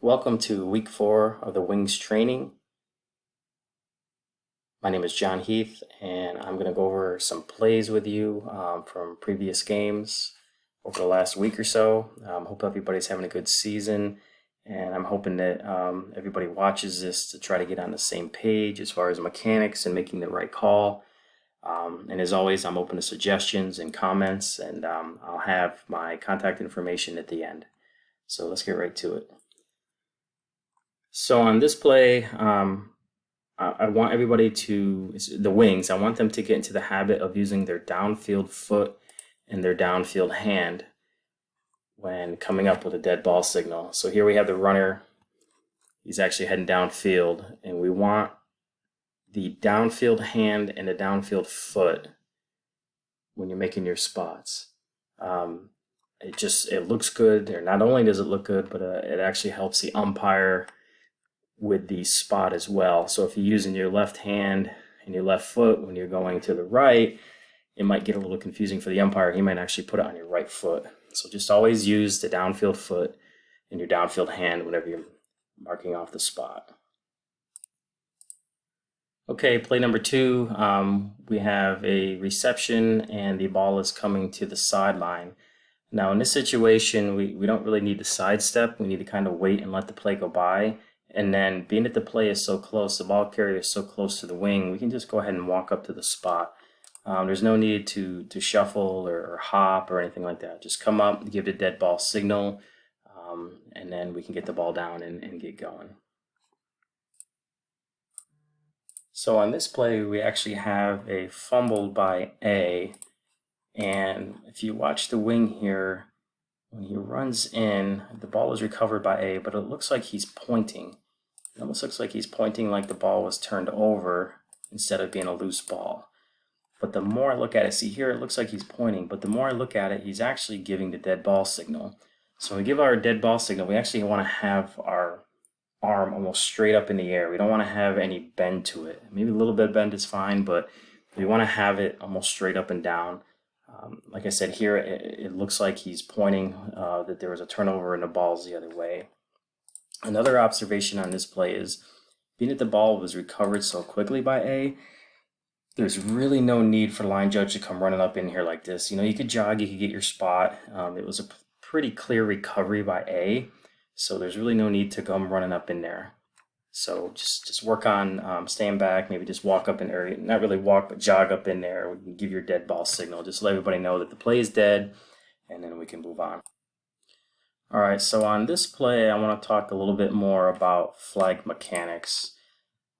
Welcome to week 4 of the Wings training. My name is John Heath, and I'm going to go over some plays with you from previous games over the last week or so. Hope everybody's having a good season, and I'm hoping that everybody watches this to try to get on the same page as far as mechanics and making the right call. And as always, I'm open to suggestions and comments, and I'll have my contact information at the end. So let's get right to it. So on this play, I want everybody the Wings, I want them to get into the habit of using their downfield foot and their downfield hand when coming up with a dead ball signal. So here we have the runner. He's actually heading downfield, and we want the downfield hand and the downfield foot when you're making your spots. It looks good. Or not only does it look good, but it actually helps the umpire with the spot as well. So if you're using your left hand and your left foot when you're going to the right, it might get a little confusing for the umpire. He might actually put it on your right foot. So just always use the downfield foot and your downfield hand whenever you're marking off the spot. Okay, play number 2, we have a reception and the ball is coming to the sideline. Now in this situation, we don't really need to sidestep. We need to kind of wait and let the play go by. And then being that the play is so close, the ball carrier is so close to the wing, we can just go ahead and walk up to the spot. There's no need to shuffle or hop or anything like that. Just come up, give the dead ball signal, and then we can get the ball down and get going. So on this play, we actually have a fumble by A. And if you watch the wing here, when he runs in, the ball is recovered by A, but it looks like he's pointing. It almost looks like he's pointing like the ball was turned over instead of being a loose ball. But the more I look at it, see here it looks like he's pointing, but the more I look at it, he's actually giving the dead ball signal. So when we give our dead ball signal, we actually want to have our arm almost straight up in the air. We don't want to have any bend to it. Maybe a little bit of bend is fine, but we want to have it almost straight up and down. Like I said here, it looks like he's pointing that there was a turnover and the ball's the other way. Another observation on this play is, being that the ball was recovered so quickly by A, there's really no need for the line judge to come running up in here like this. You know, you could jog, you could get your spot. It was a pretty clear recovery by A, so there's really no need to come running up in there. So just work on staying back, maybe just walk up in area, not really walk, but jog up in there, give your dead ball signal. Just let everybody know that the play is dead, and then we can move on. All right, so on this play, I want to talk a little bit more about flag mechanics.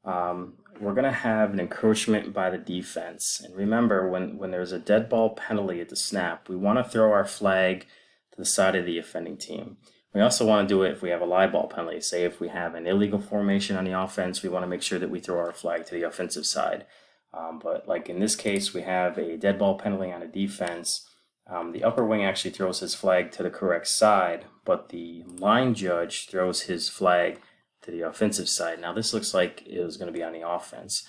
We're going to have an encroachment by the defense. And remember, when there's a dead ball penalty at the snap, we want to throw our flag to the side of the offending team. We also want to do it if we have a live ball penalty. Say if we have an illegal formation on the offense, we want to make sure that we throw our flag to the offensive side. But like in this case, we have a dead ball penalty on a defense. The upper wing actually throws his flag to the correct side, but the line judge throws his flag to the offensive side. Now this looks like it was going to be on the offense.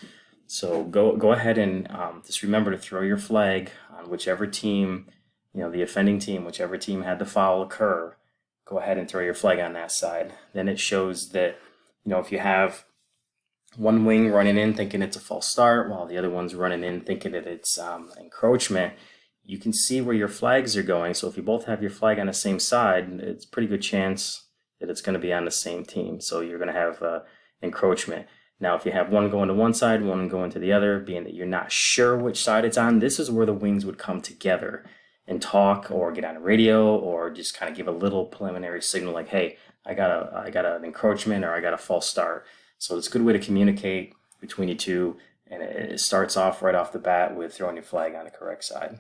So go ahead and just remember to throw your flag on whichever team, the offending team, whichever team had the foul occur. Go ahead and throw your flag on that side. Then it shows that, if you have one wing running in thinking it's a false start while the other one's running in thinking that it's encroachment, you can see where your flags are going. So if you both have your flag on the same side, it's a pretty good chance that it's going to be on the same team. So you're going to have encroachment. Now, if you have one going to one side, one going to the other, being that you're not sure which side it's on, this is where the wings would come together and talk or get on a radio or just kind of give a little preliminary signal like, hey, I got an encroachment or I got a false start. So it's a good way to communicate between you two, and it starts off right off the bat with throwing your flag on the correct side.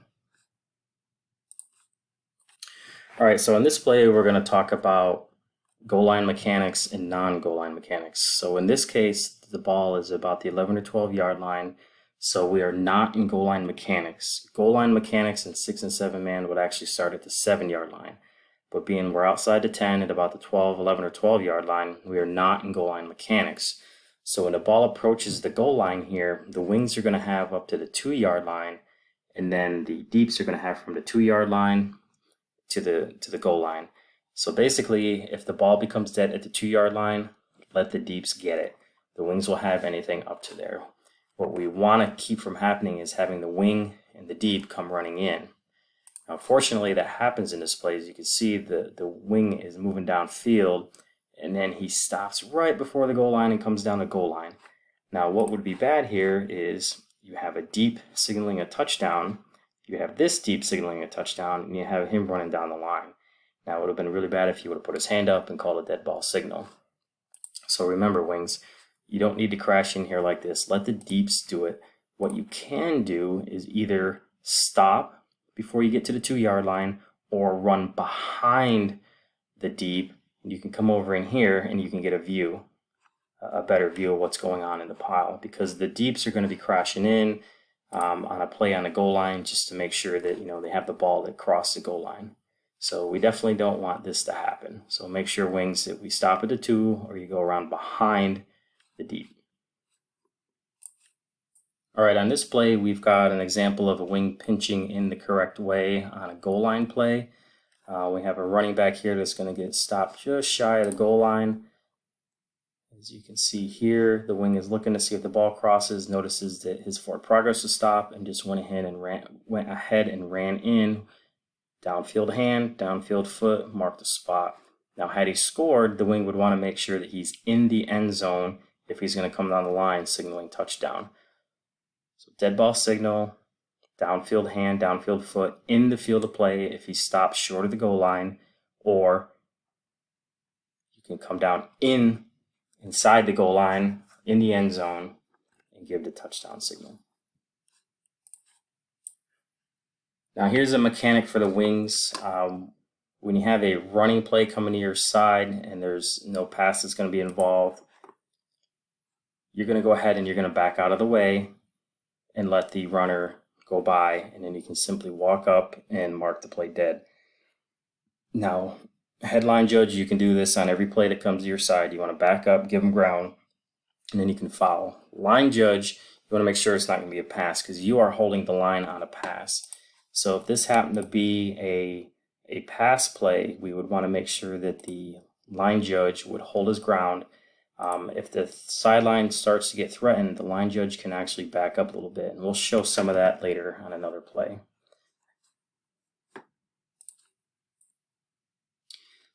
All right, so in this play, we're going to talk about goal line mechanics and non-goal line mechanics. So in this case, the ball is about the 11 or 12 yard line. So we are not in goal line mechanics. Goal line mechanics in 6 and 7 man would actually start at the 7 yard line. But being we're outside the 10 at about the 12, 11, or 12 yard line, we are not in goal line mechanics. So when the ball approaches the goal line here, the wings are going to have up to the 2 yard line, and then the deeps are going to have from the 2 yard line to the goal line. So basically, if the ball becomes dead at the 2-yard line, let the deeps get it. The wings will have anything up to there. What we want to keep from happening is having the wing and the deep come running in. Now, fortunately, that happens in this play. As you can see, the wing is moving downfield, and then he stops right before the goal line and comes down the goal line. Now, what would be bad here is you have a deep signaling a touchdown, you have this deep signaling a touchdown, and you have him running down the line. Now, it would have been really bad if he would have put his hand up and called a dead ball signal. So remember, wings, you don't need to crash in here like this. Let the deeps do it. What you can do is either stop before you get to the 2-yard line or run behind the deep. You can come over in here and you can get a better view of what's going on in the pile, because the deeps are going to be crashing in on a play on the goal line just to make sure that they have the ball that crossed the goal line. So we definitely don't want this to happen. So make sure, wings, that we stop at the 2 or you go around behind the deep. All right, on this play, we've got an example of a wing pinching in the correct way on a goal line play. We have a running back here that's going to get stopped just shy of the goal line. As you can see here, the wing is looking to see if the ball crosses, notices that his forward progress was stopped, and just went ahead and ran in. Downfield hand, downfield foot, marked the spot. Now, had he scored, the wing would want to make sure that he's in the end zone if he's going to come down the line signaling touchdown. So dead ball signal, downfield hand, downfield foot, in the field of play if he stops short of the goal line, or you can come down inside the goal line in the end zone and give the touchdown signal. Now here's a mechanic for the wings. When you have a running play coming to your side and there's no pass that's going to be involved, you're going to go ahead and you're going to back out of the way and let the runner go by, and then you can simply walk up and mark the play dead. Now, headline judge, you can do this on every play that comes to your side. You want to back up, give them ground, and then you can foul. Line judge, you want to make sure it's not going to be a pass because you are holding the line on a pass. So if this happened to be a pass play, we would want to make sure that the line judge would hold his ground. If the sideline starts to get threatened, the line judge can actually back up a little bit, and we'll show some of that later on another play.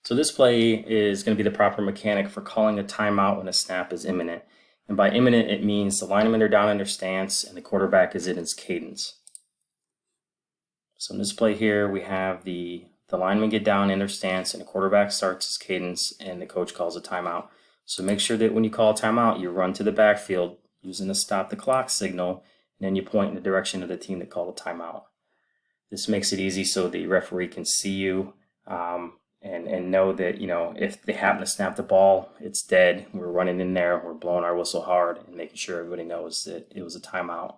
So this play is going to be the proper mechanic for calling a timeout when a snap is imminent. And by imminent, it means the linemen are down in their stance and the quarterback is in his cadence. So in this play here, we have the linemen get down in their stance and the quarterback starts his cadence and the coach calls a timeout. So make sure that when you call a timeout, you run to the backfield using the stop the clock signal, and then you point in the direction of the team that called a timeout. This makes it easy so the referee can see you and know that, if they happen to snap the ball, it's dead. We're running in there, we're blowing our whistle hard and making sure everybody knows that it was a timeout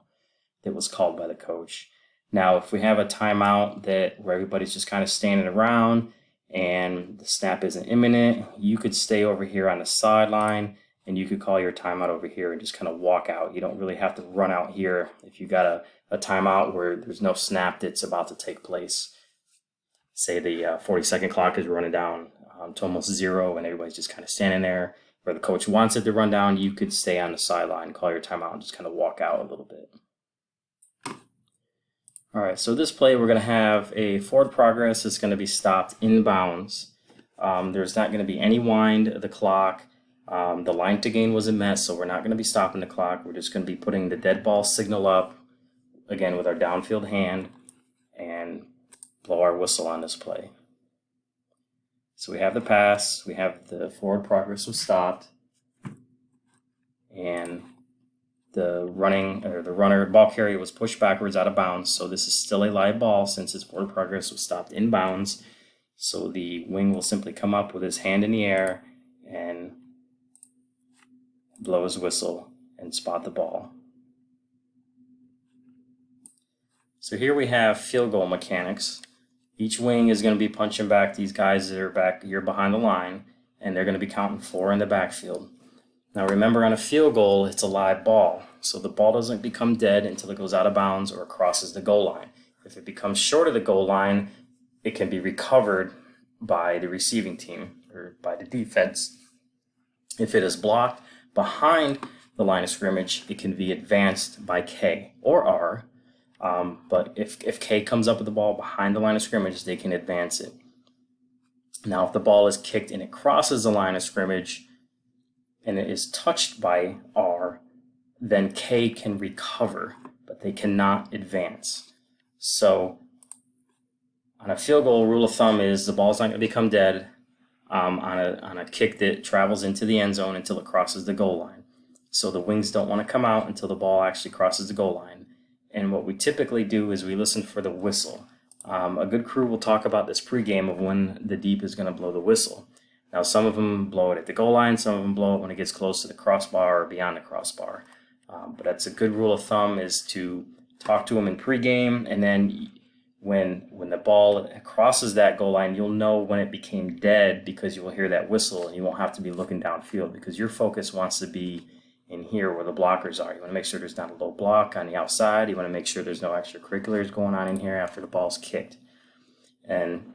that was called by the coach. Now, if we have a timeout where everybody's just kind of standing around and the snap isn't imminent, you could stay over here on the sideline and you could call your timeout over here and just kind of walk out. You don't really have to run out here if you got a timeout where there's no snap that's about to take place. Say the 40-second clock is running down to almost 0 and everybody's just kind of standing there, where the coach wants it to run down, you could stay on the sideline, call your timeout, and just kind of walk out a little bit. All right, so this play, we're going to have a forward progress that's going to be stopped in bounds. There's not going to be any wind of the clock. The line to gain wasn't met, so we're not going to be stopping the clock. We're just going to be putting the dead ball signal up, again, with our downfield hand, and blow our whistle on this play. So we have the pass, we have the forward progress was stopped, and the runner ball carrier was pushed backwards out of bounds, so this is still a live ball since his forward progress was stopped in bounds. So the wing will simply come up with his hand in the air and blow his whistle and spot the ball. So here we have field goal mechanics. Each wing is going to be punching back these guys that are back here behind the line, and they're going to be counting 4 in the backfield. Now remember, on a field goal, it's a live ball, so the ball doesn't become dead until it goes out of bounds or crosses the goal line. If it becomes short of the goal line, it can be recovered by the receiving team or by the defense. If it is blocked behind the line of scrimmage, it can be advanced by K or R. But if K comes up with the ball behind the line of scrimmage, they can advance it. Now, if the ball is kicked and it crosses the line of scrimmage and it is touched by R, then K can recover, but they cannot advance. So on a field goal, rule of thumb is the ball's not going to become dead on a kick that travels into the end zone until it crosses the goal line. So the wings don't want to come out until the ball actually crosses the goal line. And what we typically do is we listen for the whistle. A good crew will talk about this pregame of when the deep is going to blow the whistle. Now, some of them blow it at the goal line, some of them blow it when it gets close to the crossbar or beyond the crossbar. But that's a good rule of thumb, is to talk to them in pregame, and then when the ball crosses that goal line, you'll know when it became dead because you will hear that whistle, and you won't have to be looking downfield because your focus wants to be in here where the blockers are. You want to make sure there's not a low block on the outside. You want to make sure there's no extracurriculars going on in here after the ball's kicked. And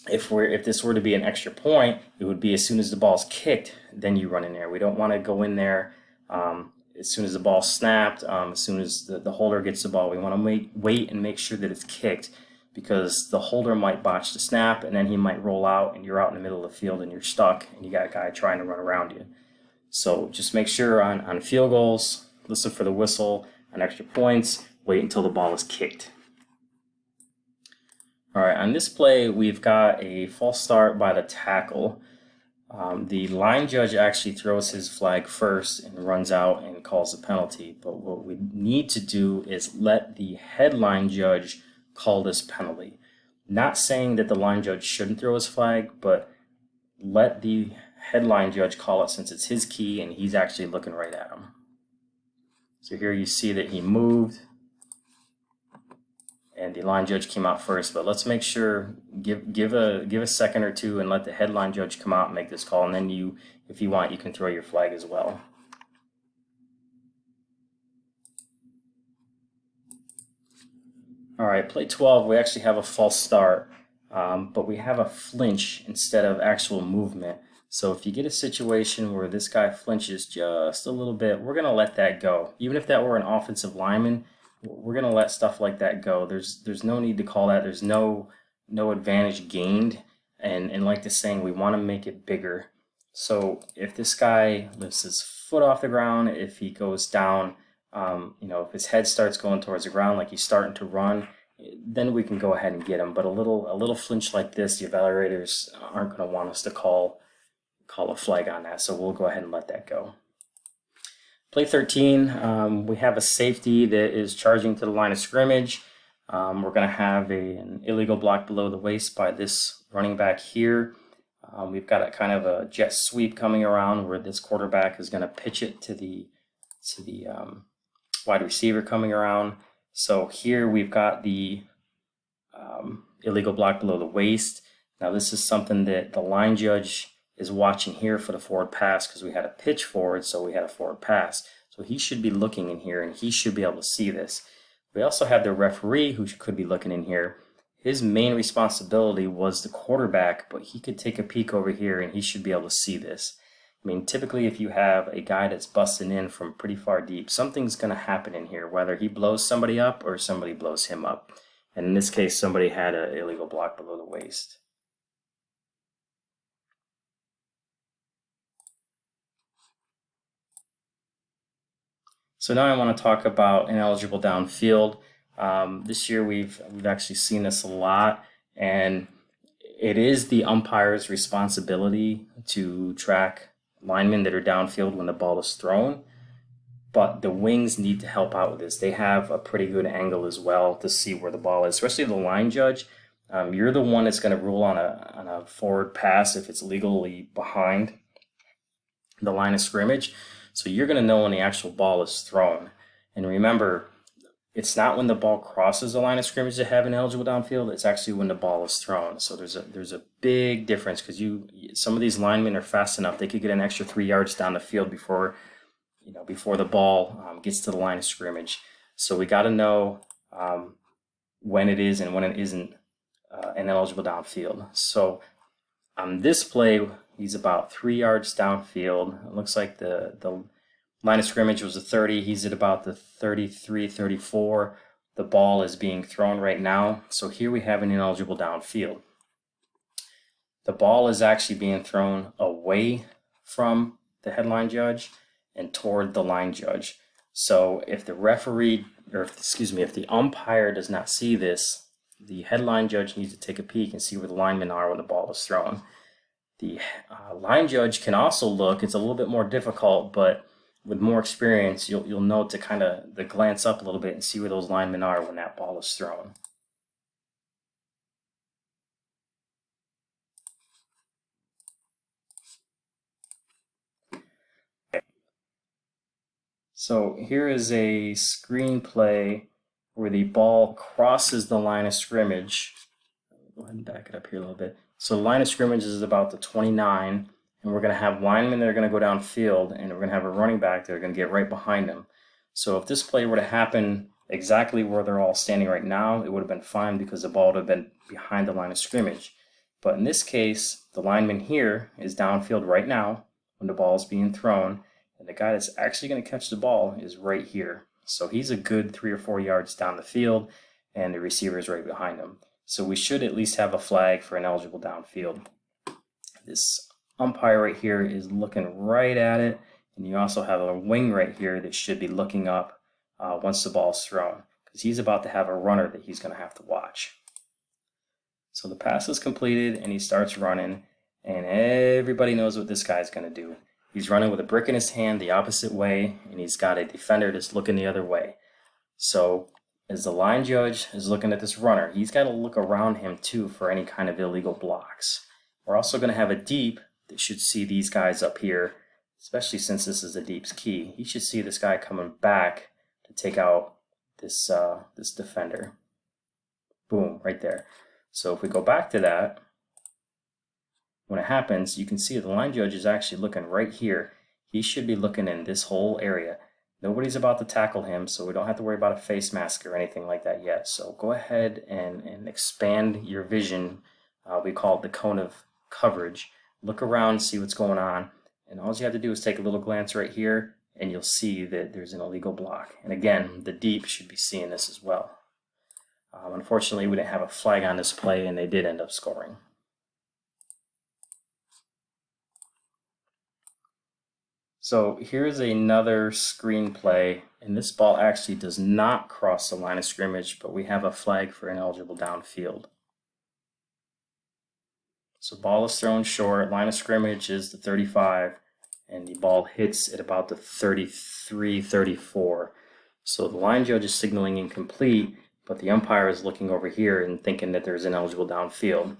if this were to be an extra point, it would be as soon as the ball's kicked, then you run in there. We don't want to go in there as soon as the ball snapped, as soon as the holder gets the ball. We want to wait and make sure that it's kicked, because the holder might botch the snap and then he might roll out and you're out in the middle of the field and you're stuck and you got a guy trying to run around you. So just make sure on field goals, listen for the whistle. On extra points, wait until the ball is kicked. All right, on this play, we've got a false start by the tackle. The line judge actually throws his flag first and runs out and calls a penalty. But what we need to do is let the headline judge call this penalty. Not saying that the line judge shouldn't throw his flag, but let the headline judge call it since it's his key and he's actually looking right at him. So here you see that he moved and the line judge came out first, but let's make sure, give a second or two and let the headline judge come out and make this call, and then you, if you want, you can throw your flag as well. All right, play 12, we actually have a false start, but we have a flinch instead of actual movement. So if you get a situation where this guy flinches just a little bit, we're going to let that go. Even if that were an offensive lineman, we're going to let stuff like that go. There's no need to call that. There's no advantage gained. And like the saying, we want to make it bigger. So if this guy lifts his foot off the ground, if he goes down, if his head starts going towards the ground like he's starting to run, then we can go ahead and get him. But a little flinch like this, the evaluators aren't going to want us to call a flag on that, so we'll go ahead and let that go. Play 13, we have a safety that is charging to the line of scrimmage. We're going to have an illegal block below the waist by this running back here. We've got a kind of a jet sweep coming around where this quarterback is going to pitch it to the wide receiver coming around. So here we've got the illegal block below the waist. Now this is something that the line judge is watching here for the forward pass, because we had a pitch forward, so we had a forward pass. So he should be looking in here and he should be able to see this. We also have the referee who could be looking in here. His main responsibility was the quarterback, but he could take a peek over here and he should be able to see this. I mean, typically if you have a guy that's busting in from pretty far deep, something's going to happen in here, whether he blows somebody up or somebody blows him up. And in this case, somebody had an illegal block below the waist. So now I want to talk about ineligible downfield. This year we've actually seen this a lot, and it is the umpire's responsibility to track linemen that are downfield when the ball is thrown, but the wings need to help out with this. They have a pretty good angle as well to see where the ball is, especially the line judge. You're the one that's going to rule on a forward pass if it's legally behind the line of scrimmage. So you're going to know when the actual ball is thrown. And remember, it's not when the ball crosses the line of scrimmage to have an eligible downfield. It's actually when the ball is thrown. So there's a big difference, because some of these linemen are fast enough. They could get an extra 3 yards down the field before the ball gets to the line of scrimmage. So we got to know when it is and when it isn't an eligible downfield. So On this play, he's about 3 yards downfield. It looks like the line of scrimmage was a 30. He's at about the 33, 34. The ball is being thrown right now. So here we have an ineligible downfield. The ball is actually being thrown away from the headline judge and toward the line judge. So if the referee, or if the umpire does not see this, the headline judge needs to take a peek and see where the linemen are when the ball is thrown. The line judge can also look. It's a little bit more difficult, but with more experience, you'll know to kind of glance up a little bit and see where those linemen are when that ball is thrown. So here is a screenplay where the ball crosses the line of scrimmage. Go ahead and back it up here a little bit. So the line of scrimmage is about the 29, and we're going to have linemen that are going to go downfield, and we're going to have a running back that are going to get right behind them. So if this play were to happen exactly where they're all standing right now, it would have been fine because the ball would have been behind the line of scrimmage. But in this case, the lineman here is downfield right now when the ball is being thrown, and the guy that's actually going to catch the ball is right here. So he's a good 3 or 4 yards down the field, and the receiver is right behind him. So we should at least have a flag for ineligible downfield. This umpire right here is looking right at it, and you also have a wing right here that should be looking up once the ball is thrown, because he's about to have a runner that he's going to have to watch. So the pass is completed, and he starts running, and everybody knows what this guy's going to do. He's running with a brick in his hand the opposite way, and he's got a defender that's looking the other way. So as the line judge is looking at this runner, he's got to look around him too for any kind of illegal blocks. We're also going to have a deep that should see these guys up here, especially since this is a deep's key. He should see this guy coming back to take out this defender. Boom, right there. So if we go back to that, when it happens, you can see the line judge is actually looking right here. He should be looking in this whole area. Nobody's about to tackle him, so we don't have to worry about a face mask or anything like that yet. So go ahead and expand your vision. We call it the cone of coverage. Look around, see what's going on, and all you have to do is take a little glance right here, and you'll see that there's an illegal block. And again, the deep should be seeing this as well. Unfortunately, we didn't have a flag on this play, and they did end up scoring. So here's another screenplay, and this ball actually does not cross the line of scrimmage, but we have a flag for ineligible downfield. So ball is thrown short, line of scrimmage is the 35, and the ball hits at about the 33, 34. So the line judge is signaling incomplete, but the umpire is looking over here and thinking that there's ineligible downfield.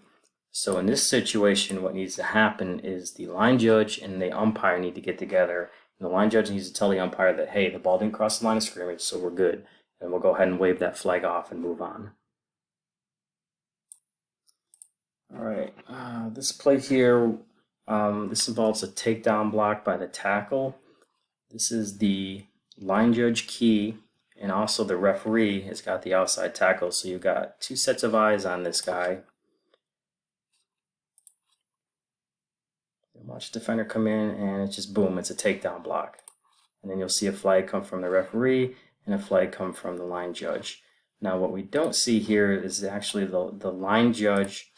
So in this situation, what needs to happen is the line judge and the umpire need to get together. And the line judge needs to tell the umpire that, hey, the ball didn't cross the line of scrimmage, so we're good. And we'll go ahead and wave that flag off and move on. All right, this play here, this involves a takedown block by the tackle. This is the line judge key, and also the referee has got the outside tackle. So you've got two sets of eyes on this guy. Watch the defender come in, and it's just boom, it's a takedown block. And then you'll see a flag come from the referee and a flag come from the line judge. Now what we don't see here is actually the line judge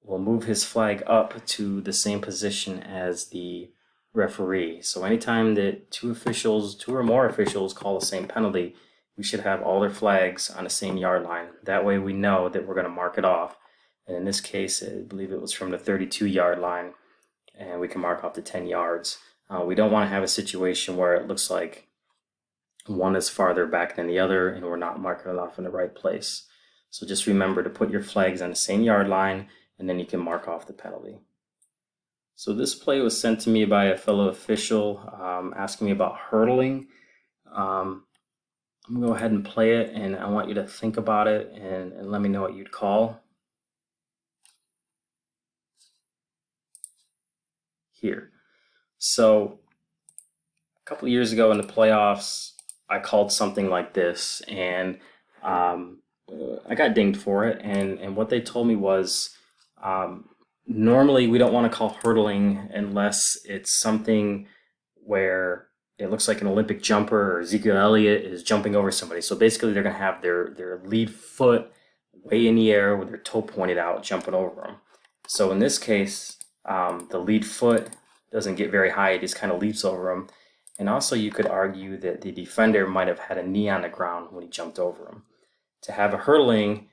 will move his flag up to the same position as the referee. So anytime that two or more officials call the same penalty, we should have all their flags on the same yard line. That way we know that we're going to mark it off. And in this case, I believe it was from the 32-yard line, and we can mark off the 10 yards. We don't want to have a situation where it looks like one is farther back than the other and we're not marking it off in the right place. So just remember to put your flags on the same yard line, and then you can mark off the penalty. So this play was sent to me by a fellow official asking me about hurdling. I'm going to go ahead and play it, and I want you to think about it and let me know what you'd call. Here. So a couple of years ago in the playoffs, I called something like this, and I got dinged for it. And what they told me was normally we don't want to call hurdling unless it's something where it looks like an Olympic jumper or Ezekiel Elliott is jumping over somebody. So basically they're going to have their lead foot way in the air with their toe pointed out, jumping over them. So in this case, the lead foot doesn't get very high, it just kind of leaps over him. And also you could argue that the defender might have had a knee on the ground when he jumped over him. To have a hurdling,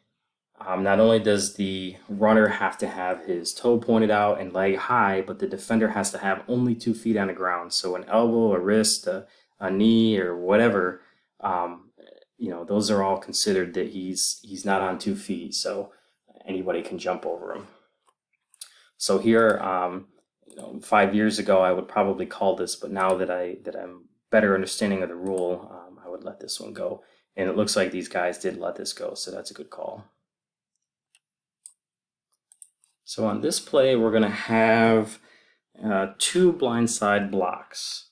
not only does the runner have to have his toe pointed out and leg high, but the defender has to have only 2 feet on the ground. So an elbow, a wrist, a knee, or whatever, those are all considered that he's not on 2 feet. So anybody can jump over him. So here, 5 years ago, I would probably call this, but now that I'm better understanding of the rule, I would let this one go. And it looks like these guys did let this go, so that's a good call. So on this play, we're going to have 2 blindside blocks.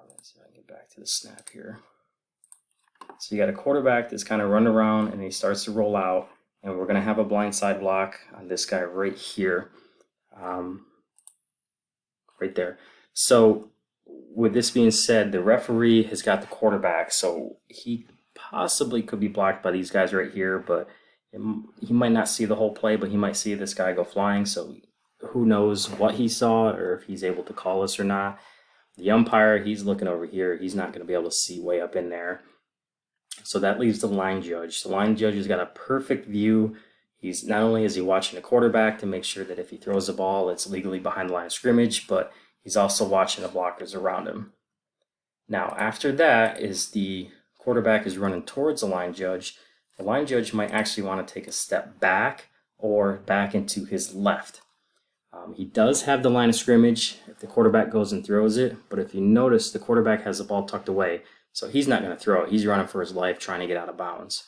Let's see if I can get back to the snap here. So you got a quarterback that's kind of running around and he starts to roll out, and we're going to have a blindside block on this guy right here, right there. So with this being said, the referee has got the quarterback, so he possibly could be blocked by these guys right here, but he might not see the whole play, but he might see this guy go flying, so who knows what he saw or if he's able to call us or not. The umpire, he's looking over here. He's not going to be able to see way up in there. So that leaves the line judge. The line judge has got a perfect view. He's not only is he watching the quarterback to make sure that if he throws the ball, it's legally behind the line of scrimmage, but he's also watching the blockers around him. Now, after that is the quarterback is running towards the line judge. The line judge might actually want to take a step back or back into his left. He does have the line of scrimmage if the quarterback goes and throws it, but if you notice, the quarterback has the ball tucked away, so he's not going to throw it. He's running for his life trying to get out of bounds.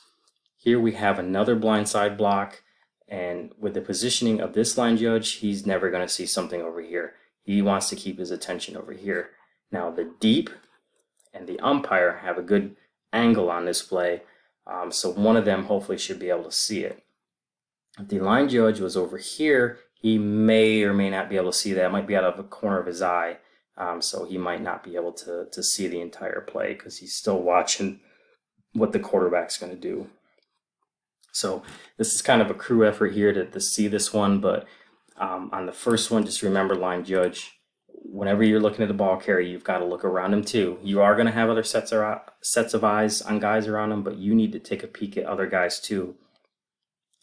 Here we have another blindside block, and with the positioning of this line judge, he's never going to see something over here. He wants to keep his attention over here. Now the deep and the umpire have a good angle on this play, so one of them hopefully should be able to see it. If the line judge was over here, he may or may not be able to see that. It might be out of the corner of his eye, so he might not be able to see the entire play because he's still watching what the quarterback's going to do. So this is kind of a crew effort here to see this one, but on the first one, just remember, line judge, whenever you're looking at the ball carrier, you've got to look around him too. You are going to have other sets of eyes on guys around him, but you need to take a peek at other guys too,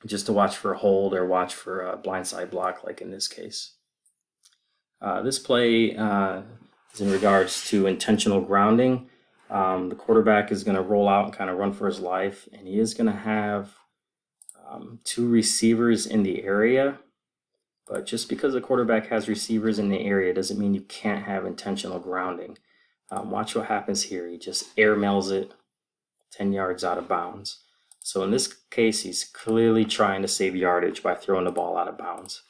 just to watch for a hold or watch for a blindside block like in this case. This play is in regards to intentional grounding. The quarterback is going to roll out and kind of run for his life, and he is going to have 2 receivers in the area. But just because the quarterback has receivers in the area doesn't mean you can't have intentional grounding. Watch what happens here. He just airmails it 10 yards out of bounds. So in this case, he's clearly trying to save yardage by throwing the ball out of bounds.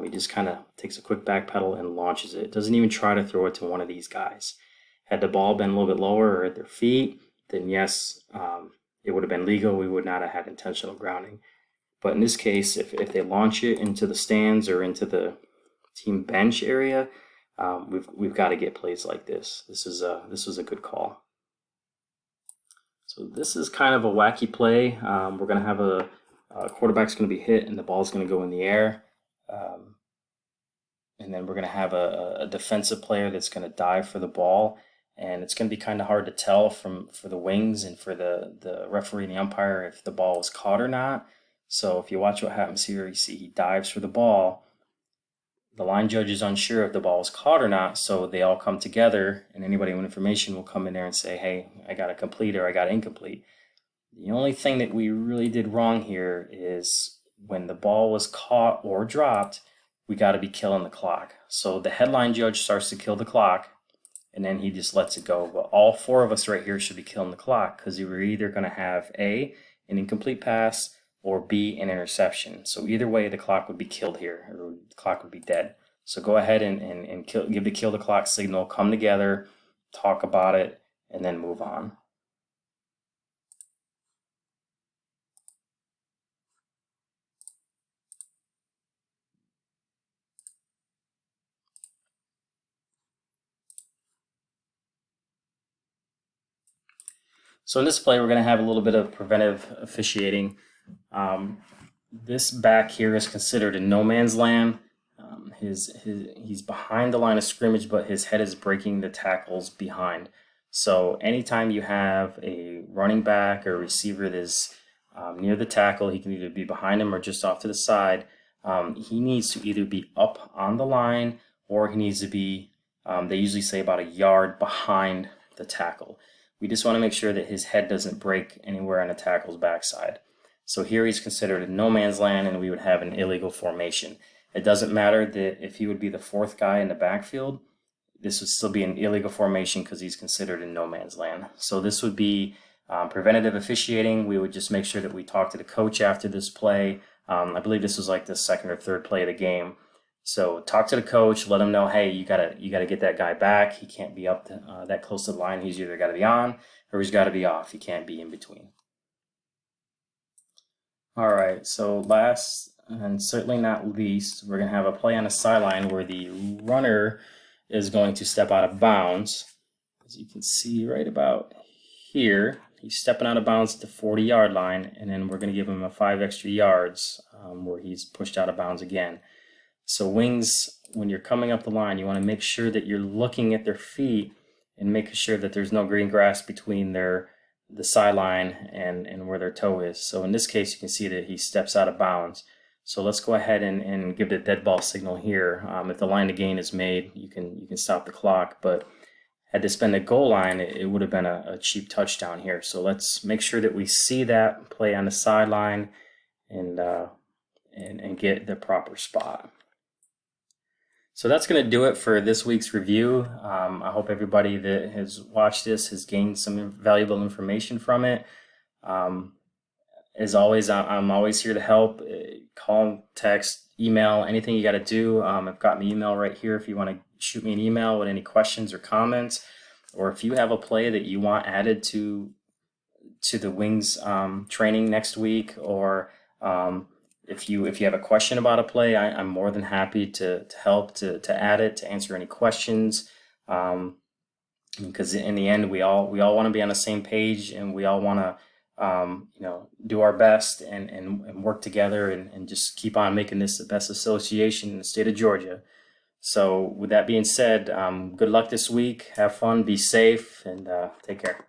He just kind of takes a quick back pedal and launches it. Doesn't even try to throw it to one of these guys. Had the ball been a little bit lower or at their feet, then yes, it would have been legal. We would not have had intentional grounding. But in this case, if they launch it into the stands or into the team bench area, we've got to get plays like this. This was a good call. So this is kind of a wacky play. We're going to have a quarterback's going to be hit and the ball's going to go in the air. And then we're going to have a defensive player that's going to dive for the ball. And it's going to be kind of hard to tell for the wings and for the referee and the umpire if the ball was caught or not. So if you watch what happens here, you see he dives for the ball. The line judge is unsure if the ball was caught or not, so they all come together, and anybody with information will come in there and say, hey, I got it complete or I got it incomplete. The only thing that we really did wrong here is when the ball was caught or dropped, we got to be killing the clock. So the headline judge starts to kill the clock, and then he just lets it go. But all 4 of us right here should be killing the clock because we're either going to have A, an incomplete pass, or B, an interception. So either way, the clock would be killed here, or the clock would be dead. So go ahead and give the kill the clock signal, come together, talk about it, and then move on. So in this play, we're going to have a little bit of preventive officiating. This back here is considered a no man's land. He's behind the line of scrimmage, but his head is breaking the tackles behind. So anytime you have a running back or a receiver that is near the tackle, he can either be behind him or just off to the side. He needs to either be up on the line or he needs to be, they usually say about a yard behind the tackle. We just want to make sure that his head doesn't break anywhere on the tackle's backside. So here he's considered a no man's land and we would have an illegal formation. It doesn't matter that if he would be the fourth guy in the backfield, this would still be an illegal formation because he's considered in no man's land. So this would be preventative officiating. We would just make sure that we talk to the coach after this play. I believe this was like the second or third play of the game. So talk to the coach, let him know, hey, you gotta get that guy back. He can't be up to, that close to the line. He's either got to be on or he's got to be off. He can't be in between. All right, so last and certainly not least, we're going to have a play on the sideline where the runner is going to step out of bounds. As you can see right about here, he's stepping out of bounds at the 40-yard line, and then we're going to give him a 5 extra yards where he's pushed out of bounds again. So wings, when you're coming up the line, you want to make sure that you're looking at their feet and making sure that there's no green grass between the sideline and where their toe is. So in this case, you can see that he steps out of bounds. So let's go ahead and give the dead ball signal here. If the line to gain is made, you can stop the clock. But had this been the goal line, it would have been a cheap touchdown here. So let's make sure that we see that play on the sideline and get the proper spot. So that's going to do it for this week's review. I hope everybody that has watched this has gained some valuable information from it. As always, I'm always here to help. Call, text, email, anything you got to do. I've got my email right here if you want to shoot me an email with any questions or comments. Or if you have a play that you want added to the Wings training next week, or if you have a question about a play, I'm more than happy to help to add it, to answer any questions. Because in the end, we all want to be on the same page, and we all want to do our best and work together and just keep on making this the best association in the state of Georgia. So with that being said, good luck this week. Have fun, be safe, and take care.